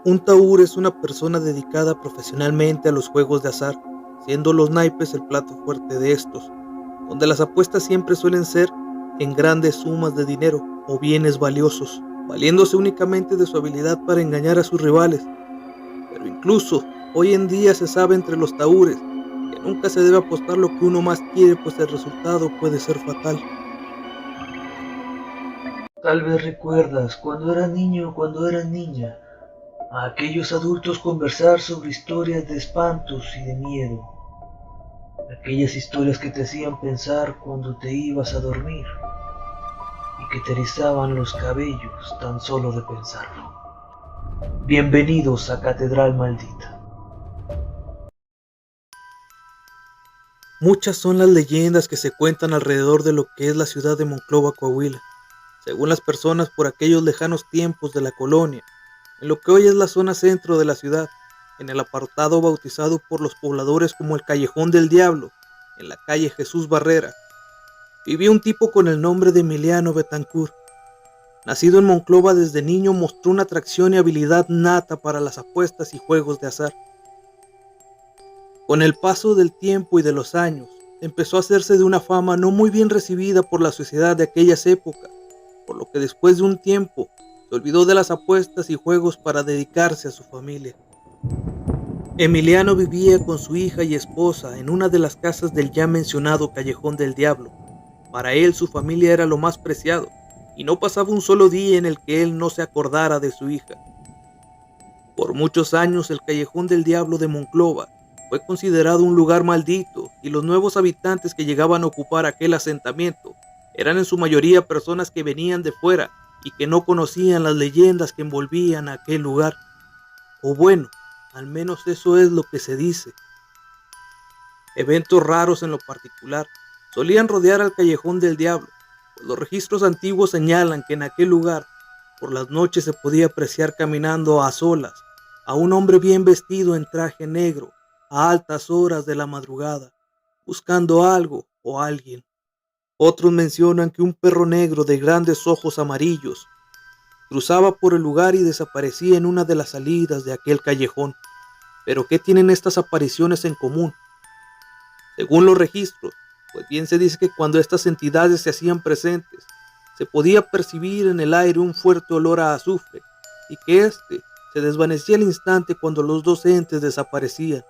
Un taur es una persona dedicada profesionalmente a los juegos de azar, siendo los naipes el plato fuerte de estos, donde las apuestas siempre suelen ser en grandes sumas de dinero o bienes valiosos, valiéndose únicamente de su habilidad para engañar a sus rivales. Pero incluso hoy en día se sabe entre los taúres que nunca se debe apostar lo que uno más quiere, pues el resultado puede ser fatal. Tal vez recuerdas cuando eras niño o cuando eras niña a aquellos adultos conversar sobre historias de espantos y de miedo, aquellas historias que te hacían pensar cuando te ibas a dormir y que te erizaban los cabellos tan solo de pensarlo. Bienvenidos a Catedral Maldita. Muchas son las leyendas que se cuentan alrededor de lo que es la ciudad de Monclova, Coahuila, según las personas por aquellos lejanos tiempos de la colonia, en lo que hoy es la zona centro de la ciudad, en el apartado bautizado por los pobladores como el Callejón del Diablo, en la calle Jesús Barrera, vivía un tipo con el nombre de Emiliano Betancourt. Nacido en Monclova desde niño, mostró una atracción y habilidad nata para las apuestas y juegos de azar. Con el paso del tiempo y de los años, empezó a hacerse de una fama no muy bien recibida por la sociedad de aquellas épocas, por lo que después de un tiempo se olvidó de las apuestas y juegos para dedicarse a su familia. Emiliano vivía con su hija y esposa en una de las casas del ya mencionado Callejón del Diablo. Para él su familia era lo más preciado, y no pasaba un solo día en el que él no se acordara de su hija. Por muchos años el Callejón del Diablo de Monclova fue considerado un lugar maldito, y los nuevos habitantes que llegaban a ocupar aquel asentamiento eran en su mayoría personas que venían de fuera y que no conocían las leyendas que envolvían a aquel lugar. O bueno, al menos eso es lo que se dice. Eventos raros en lo particular solían rodear al Callejón del Diablo, pues los registros antiguos señalan que en aquel lugar por las noches se podía apreciar caminando a solas a un hombre bien vestido en traje negro a altas horas de la madrugada, buscando algo o alguien. Otros mencionan que un perro negro de grandes ojos amarillos cruzaba por el lugar y desaparecía en una de las salidas de aquel callejón. Pero ¿qué tienen estas apariciones en común? Según los registros, pues bien se dice que cuando estas entidades se hacían presentes, se podía percibir en el aire un fuerte olor a azufre, y que éste se desvanecía al instante cuando los dos entes desaparecían.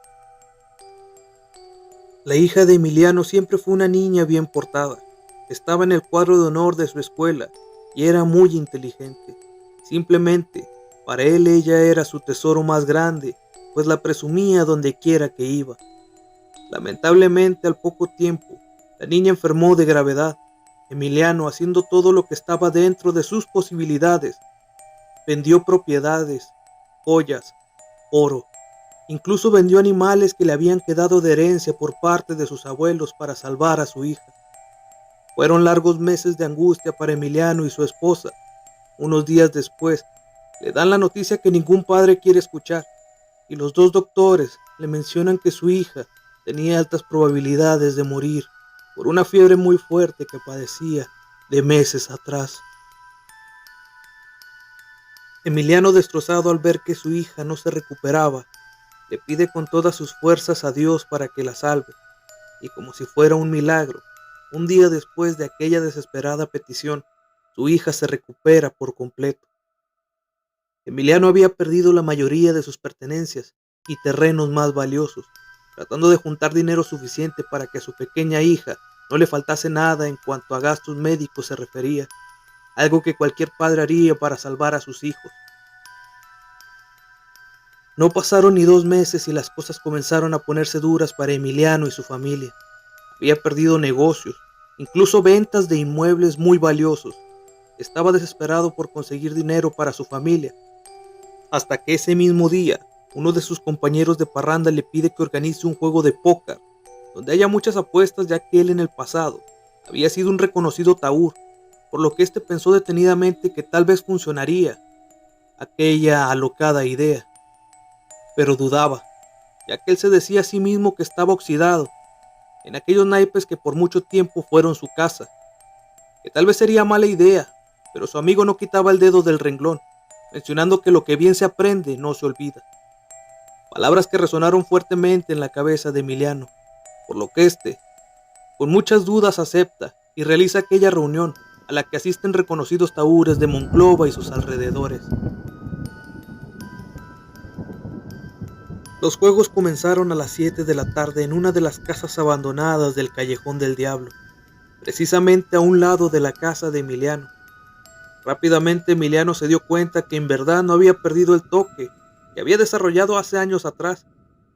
La hija de Emiliano siempre fue una niña bien portada. Estaba en el cuadro de honor de su escuela y era muy inteligente. Simplemente, para él ella era su tesoro más grande, pues la presumía donde quiera que iba. Lamentablemente, al poco tiempo, la niña enfermó de gravedad. Emiliano, haciendo todo lo que estaba dentro de sus posibilidades, vendió propiedades, joyas, oro. Incluso vendió animales que le habían quedado de herencia por parte de sus abuelos para salvar a su hija. Fueron largos meses de angustia para Emiliano y su esposa. Unos días después, le dan la noticia que ningún padre quiere escuchar, y los dos doctores le mencionan que su hija tenía altas probabilidades de morir por una fiebre muy fuerte que padecía de meses atrás. Emiliano, destrozado al ver que su hija no se recuperaba, le pide con todas sus fuerzas a Dios para que la salve, y como si fuera un milagro, un día después de aquella desesperada petición, su hija se recupera por completo. Emiliano había perdido la mayoría de sus pertenencias y terrenos más valiosos, tratando de juntar dinero suficiente para que a su pequeña hija no le faltase nada en cuanto a gastos médicos se refería, algo que cualquier padre haría para salvar a sus hijos. No pasaron ni 2 meses y las cosas comenzaron a ponerse duras para Emiliano y su familia. Había perdido negocios, incluso ventas de inmuebles muy valiosos. Estaba desesperado por conseguir dinero para su familia, hasta que ese mismo día, uno de sus compañeros de parranda le pide que organice un juego de póker, donde haya muchas apuestas, ya que él en el pasado había sido un reconocido taur, por lo que éste pensó detenidamente que tal vez funcionaría aquella alocada idea, pero dudaba, ya que él se decía a sí mismo que estaba oxidado en aquellos naipes que por mucho tiempo fueron su casa, que tal vez sería mala idea, pero su amigo no quitaba el dedo del renglón, mencionando que lo que bien se aprende no se olvida. Palabras que resonaron fuertemente en la cabeza de Emiliano, por lo que con muchas dudas acepta y realiza aquella reunión a la que asisten reconocidos taúres de Monclova y sus alrededores. Los juegos comenzaron a las 7 de la tarde en una de las casas abandonadas del Callejón del Diablo, precisamente a un lado de la casa de Emiliano. Rápidamente Emiliano se dio cuenta que en verdad no había perdido el toque que había desarrollado hace años atrás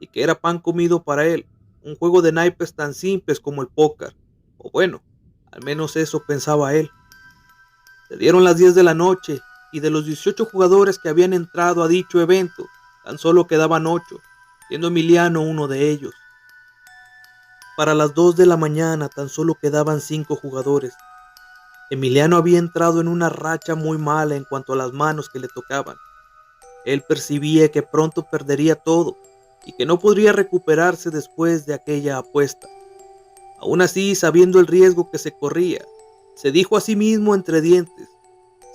y que era pan comido para él, un juego de naipes tan simples como el póker, o bueno, al menos eso pensaba él. Se dieron las 10 de la noche y de los 18 jugadores que habían entrado a dicho evento, tan solo quedaban 8, siendo Emiliano uno de ellos. Para las 2 de la mañana tan solo quedaban 5 jugadores. Emiliano había entrado en una racha muy mala en cuanto a las manos que le tocaban. Él percibía que pronto perdería todo y que no podría recuperarse después de aquella apuesta. Aún así, sabiendo el riesgo que se corría, se dijo a sí mismo entre dientes: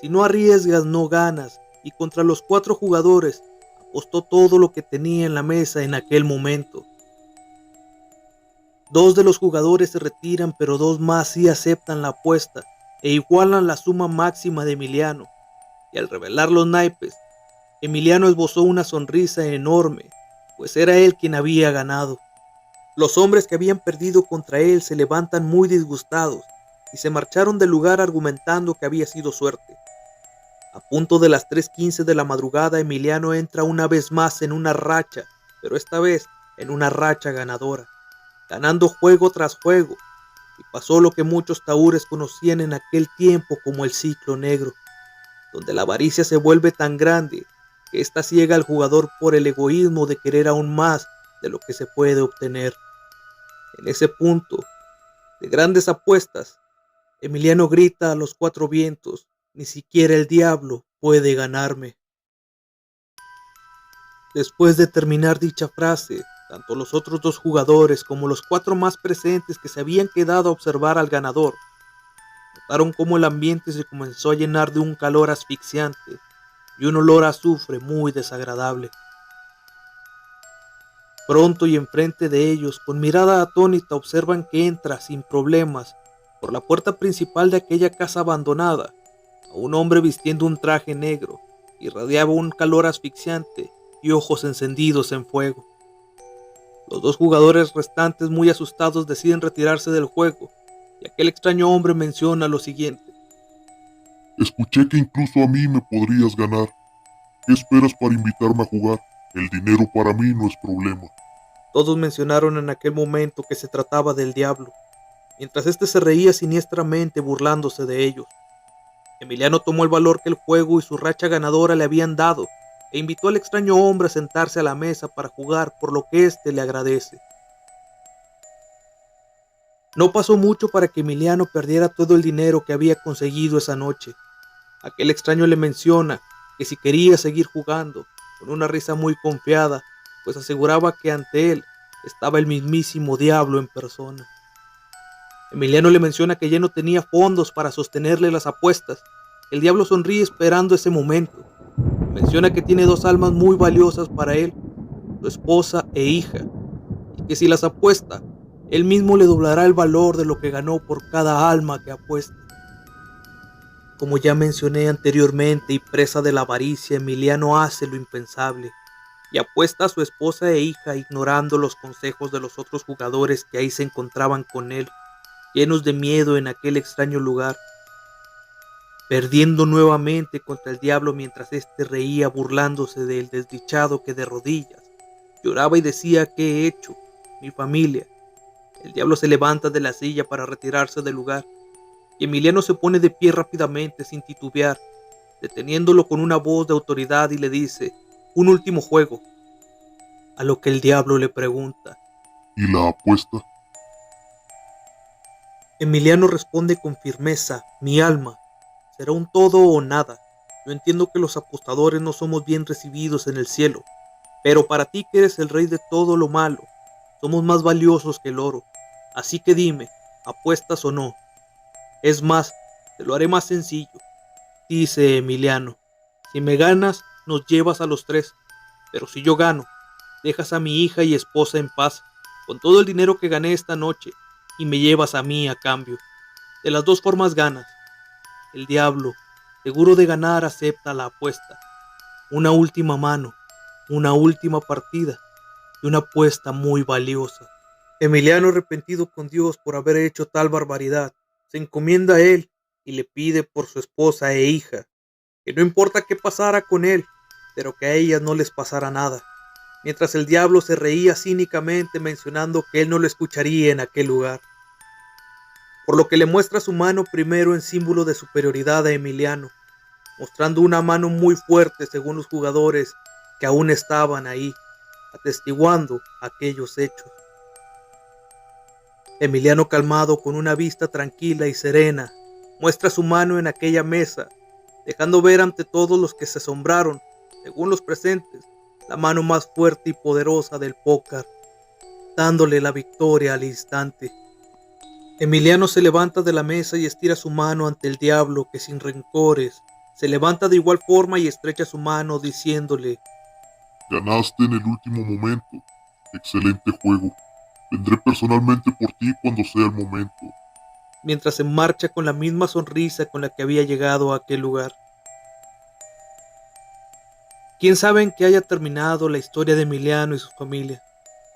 si no arriesgas, no ganas, y contra los 4 jugadores apostó todo lo que tenía en la mesa en aquel momento. 2 de los jugadores se retiran, pero 2 más sí aceptan la apuesta e igualan la suma máxima de Emiliano, y al revelar los naipes, Emiliano esbozó una sonrisa enorme, pues era él quien había ganado. Los hombres que habían perdido contra él se levantan muy disgustados y se marcharon del lugar argumentando que había sido suerte. A punto de las 3:15 de la madrugada, Emiliano entra una vez más en una racha, pero esta vez en una racha ganadora, ganando juego tras juego, y pasó lo que muchos taúres conocían en aquel tiempo como el ciclo negro, donde la avaricia se vuelve tan grande que ésta ciega al jugador por el egoísmo de querer aún más de lo que se puede obtener. En ese punto de grandes apuestas, Emiliano grita a los 4 vientos: ni siquiera el diablo puede ganarme. Después de terminar dicha frase, tanto los otros 2 jugadores como los 4 más presentes que se habían quedado a observar al ganador, notaron cómo el ambiente se comenzó a llenar de un calor asfixiante y un olor a azufre muy desagradable. Pronto y enfrente de ellos, con mirada atónita, observan que entra sin problemas por la puerta principal de aquella casa abandonada a un hombre vistiendo un traje negro, irradiaba un calor asfixiante y ojos encendidos en fuego. Los 2 jugadores restantes, muy asustados, deciden retirarse del juego, y aquel extraño hombre menciona lo siguiente: escuché que incluso a mí me podrías ganar. ¿Qué esperas para invitarme a jugar? El dinero para mí no es problema. Todos mencionaron en aquel momento que se trataba del diablo, mientras éste se reía siniestramente burlándose de ellos. Emiliano tomó el valor que el juego y su racha ganadora le habían dado e invitó al extraño hombre a sentarse a la mesa para jugar, por lo que éste le agradece. No pasó mucho para que Emiliano perdiera todo el dinero que había conseguido esa noche. Aquel extraño le menciona que si quería seguir jugando, con una risa muy confiada, pues aseguraba que ante él estaba el mismísimo diablo en persona. Emiliano le menciona que ya no tenía fondos para sostenerle las apuestas. El diablo sonríe esperando ese momento. Menciona que tiene 2 almas muy valiosas para él, su esposa e hija, y que si las apuesta, él mismo le doblará el valor de lo que ganó por cada alma que apueste. Como ya mencioné anteriormente y presa de la avaricia, Emiliano hace lo impensable y apuesta a su esposa e hija, ignorando los consejos de los otros jugadores que ahí se encontraban con él, llenos de miedo en aquel extraño lugar, perdiendo nuevamente contra el diablo mientras éste reía burlándose del desdichado que de rodillas lloraba y decía: ¿qué he hecho? Mi familia. El diablo se levanta de la silla para retirarse del lugar y Emiliano se pone de pie rápidamente sin titubear, deteniéndolo con una voz de autoridad y le dice: un último juego. A lo que el diablo le pregunta: ¿y la apuesta? Emiliano responde con firmeza: mi alma. Será un todo o nada. Yo entiendo que los apostadores no somos bien recibidos en el cielo, pero para ti, que eres el rey de todo lo malo, somos más valiosos que el oro. Así que dime, ¿apuestas o no? Es más, te lo haré más sencillo, dice Emiliano. Si me ganas, nos llevas a los tres, pero si yo gano, dejas a mi hija y esposa en paz, con todo el dinero que gané esta noche, y me llevas a mí a cambio. De las dos formas ganas. El diablo, seguro de ganar, acepta la apuesta. Una última mano, una última partida y una apuesta muy valiosa. Emiliano, arrepentido con Dios por haber hecho tal barbaridad, se encomienda a él y le pide por su esposa e hija, que no importa qué pasara con él, pero que a ellas no les pasara nada, mientras el diablo se reía cínicamente mencionando que él no lo escucharía en aquel lugar. Por lo que le muestra su mano primero en símbolo de superioridad a Emiliano, mostrando una mano muy fuerte según los jugadores que aún estaban ahí, atestiguando aquellos hechos. Emiliano, calmado, con una vista tranquila y serena, muestra su mano en aquella mesa, dejando ver ante todos los que se asombraron, según los presentes, la mano más fuerte y poderosa del póker, dándole la victoria al instante. Emiliano se levanta de la mesa y estira su mano ante el diablo, que sin rencores se levanta de igual forma y estrecha su mano diciéndole: Ganaste en el último momento. Excelente juego. Vendré personalmente por ti cuando sea el momento. Mientras se marcha con la misma sonrisa con la que había llegado a aquel lugar. ¿Quién sabe en qué haya terminado la historia de Emiliano y su familia?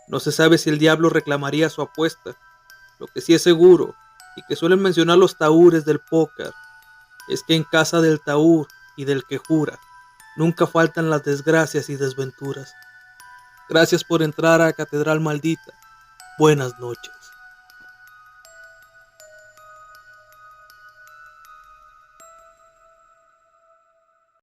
No se sabe si el diablo reclamaría su apuesta. Lo que sí es seguro, y que suelen mencionar los taúres del póker, es que en casa del taúr y del que jura, nunca faltan las desgracias y desventuras. Gracias por entrar a Catedral Maldita. Buenas noches.